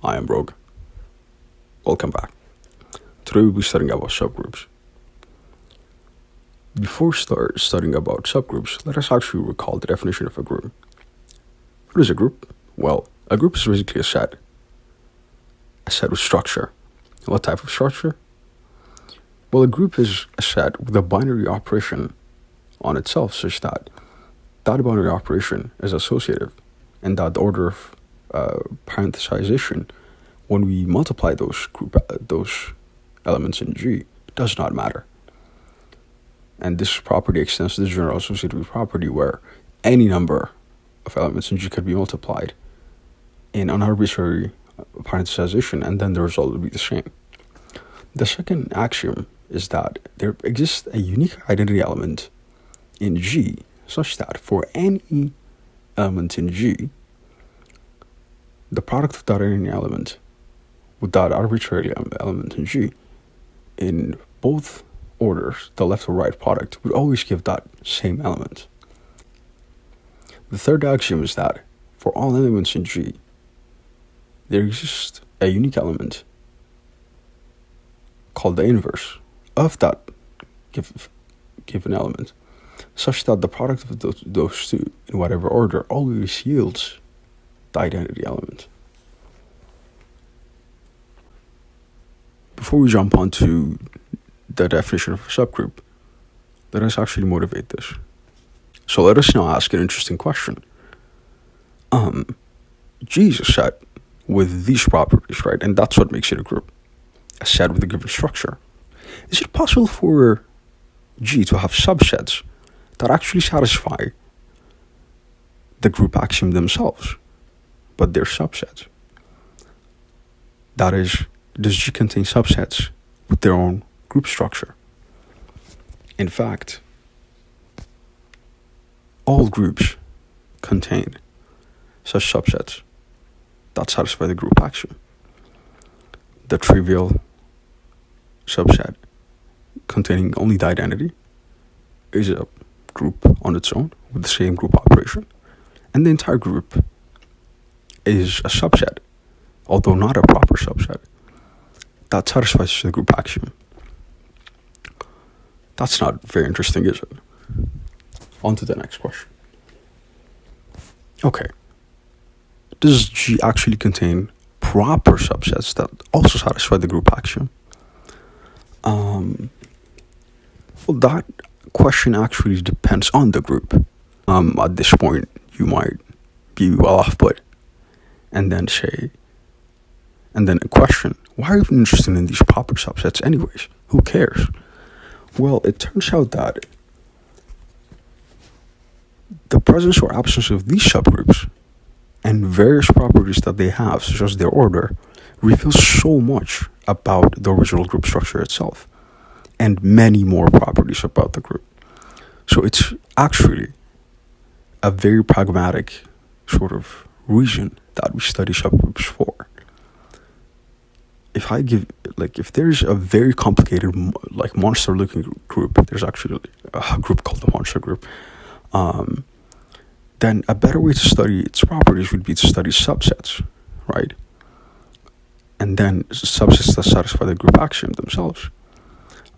I am Rogue. Welcome back. Today we'll be studying about subgroups. Before we start studying about subgroups, let us actually recall the definition of a group. What is a group? Well, a group is basically a set with structure. What type of structure? Well, a group is a set with a binary operation on itself such that binary operation is associative and that the order of parenthesization when we multiply those elements in G does not matter. And this property extends to the general associative property where any number of elements in G could be multiplied in an arbitrary parenthesization, and then the result would be the same. The second axiom is that there exists a unique identity element in G such that for any element in G, the product of that any element with that arbitrary element in G in both orders, the left or right product, would always give that same element. The third axiom is that for all elements in G, there exists a unique element called the inverse of that given element, such that the product of those two, in whatever order, always yields the identity element. Before we jump onto the definition of a subgroup, let us actually motivate this. So let us now ask an interesting question. G is a set with these properties, right? And that's what makes it a group, a set with a given structure. Is it possible for G to have subsets that actually satisfy the group axiom themselves, but they're subsets? That is, does G contain subsets with their own group structure? In fact, all groups contain such subsets that satisfy the group axiom. The trivial subset containing only the identity is a group on its own with the same group operation, and the entire group is a subset, although not a proper subset, that satisfies the group axiom. That's not very interesting, is it? On to the next question. Okay. Does G actually contain proper subsets that also satisfy the group axiom? Well, that question actually depends on the group. At this point, you might be well off put and then question, why are you even interested in these proper subsets anyways? Who cares? Well, it turns out that the presence or absence of these subgroups and various properties that they have, such as their order, reveals so much about the original group structure itself and many more properties about the group. So it's actually a very pragmatic sort of reason that we study subgroups for. If there's a very complicated, monster-looking group, there's actually a group called the monster group, then a better way to study its properties would be to study subsets, right? And then subsets that satisfy the group axiom themselves.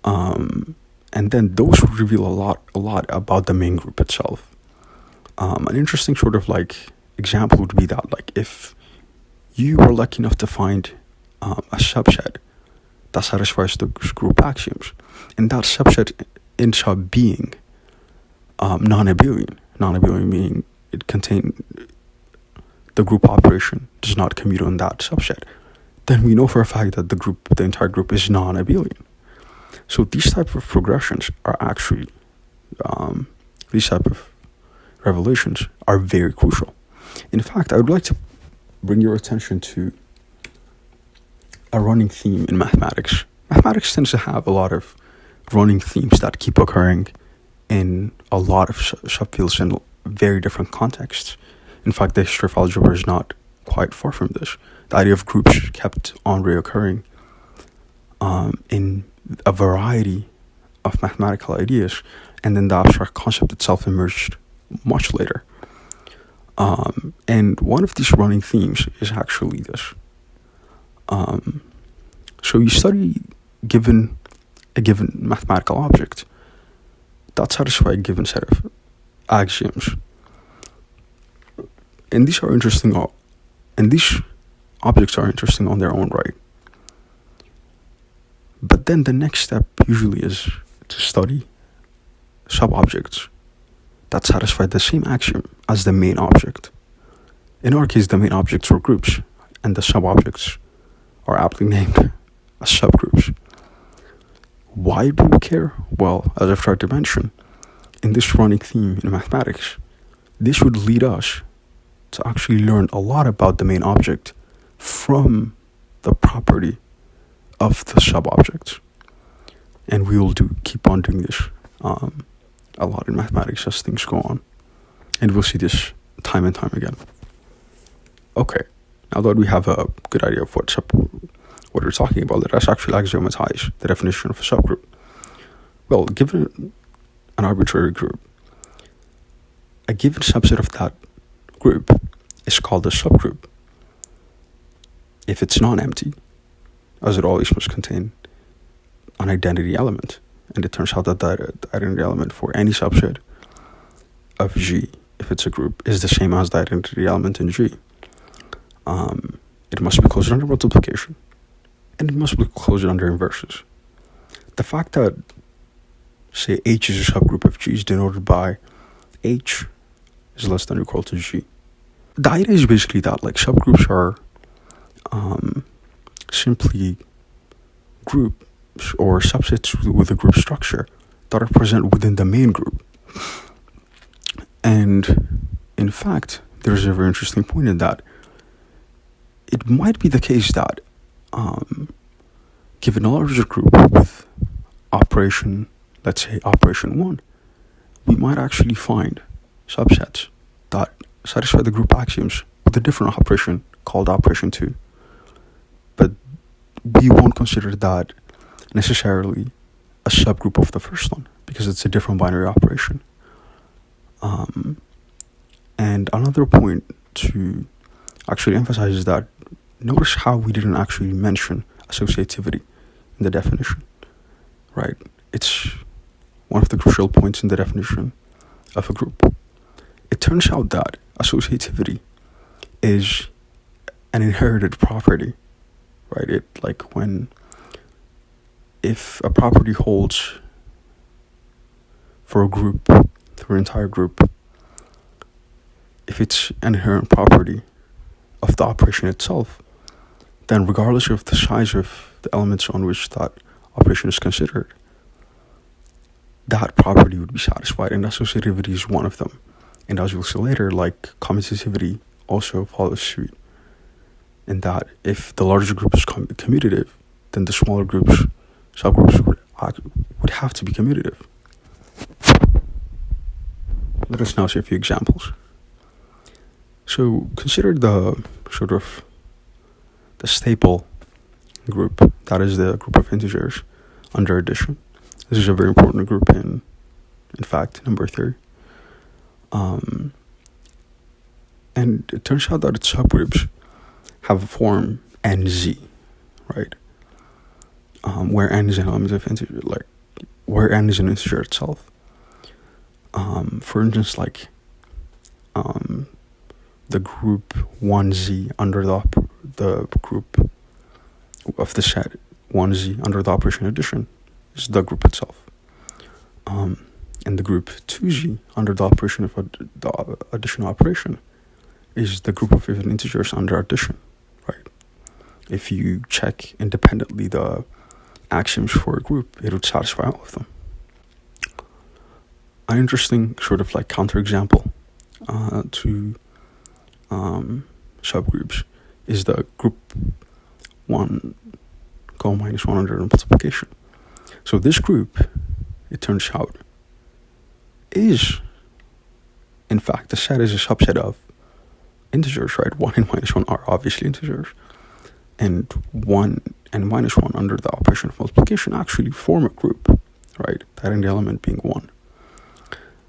And then those would reveal a lot about the main group itself. An interesting sort of example would be that if you were lucky enough to find a subset that satisfies the group axioms, and that subset ends up being non-abelian. Non-abelian meaning it contains the group operation does not commute on that subset. Then we know for a fact that the entire group is non-abelian. So these type of progressions are actually, these type of revelations are very crucial. In fact, I would like to bring your attention to a running theme in mathematics. Mathematics tends to have a lot of running themes that keep occurring in a lot of subfields in very different contexts. In fact, the history of algebra is not quite far from this. The idea of groups kept on reoccurring in a variety of mathematical ideas, and then the abstract concept itself emerged much later. And one of these running themes is actually this. So you study a given mathematical object that satisfies a given set of axioms. And these objects are interesting on their own right. But then the next step usually is to study sub-objects that satisfy the same axiom as the main object. In our case, the main objects are groups, and the sub-objects are aptly named as subgroups. Why do we care? Well, as I've tried to mention, in this running theme in mathematics, this would lead us to actually learn a lot about the main object from the property of the sub-objects. And we will keep on doing this a lot in mathematics as things go on. And we'll see this time and time again. Okay, now that we have a good idea of what we're talking about, let us actually axiomatize the definition of a subgroup. Well, given an arbitrary group, a given subset of that group is called a subgroup if it's non-empty, as it always must contain an identity element. And it turns out that the identity element for any subset of G, if it's a group, is the same as the identity element in G. It must be closed under multiplication, and it must be closed under inverses. The fact that, say, H is a subgroup of G is denoted by H is less than or equal to G. The idea is basically that, like, subgroups are simply groups or subsets with a group structure that are present within the main group. And in fact, there's a very interesting point in that it might be the case that given a larger group with operation, let's say operation 1, we might actually find subsets that satisfy the group axioms with a different operation called operation 2. But we won't consider that necessarily a subgroup of the first one because it's a different binary operation. And another point to actually emphasize is that notice how we didn't actually mention associativity in the definition, right? It's one of the crucial points in the definition of a group. It turns out that associativity is an inherited property, right? If a property holds for a group, for an entire group, if it's an inherent property of the operation itself, then regardless of the size of the elements on which that operation is considered, that property would be satisfied, and associativity is one of them. And as we'll see later, like, commutativity also follows suit, in that if the larger group is commutative, then the smaller subgroups would have to be commutative. Let us now see a few examples. So consider the staple group, that is the group of integers under addition. This is a very important group in fact, number 3. And it turns out that its subgroups have a form NZ, right? Where n is an element of integer, like where n is an integer itself. For instance, like the group 1z under the group of the set 1z under the operation addition is the group itself. And the group 2z under the operation of the addition operation is the group of even integers under addition, right? If you check independently the axioms for a group, it would satisfy all of them. An interesting sort of like counterexample to subgroups is the group 1 go minus 1 under multiplication. So this group, it turns out, is in fact the set is a subset of integers, right? 1 and minus 1 are obviously integers, and 1 and minus 1 under the operation of multiplication actually form a group, right? That in the element being 1.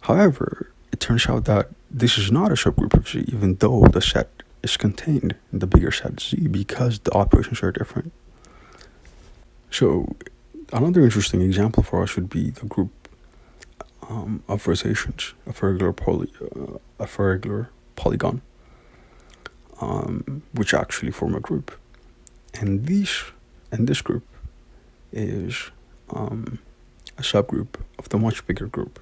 However, it turns out that this is not a subgroup of Z, even though the set is contained in the bigger set Z because the operations are different. So another interesting example for us would be the group of rotations of a regular polygon, which actually form a group. And this group is a subgroup of the much bigger group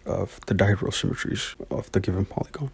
of the dihedral symmetries of the given polygon.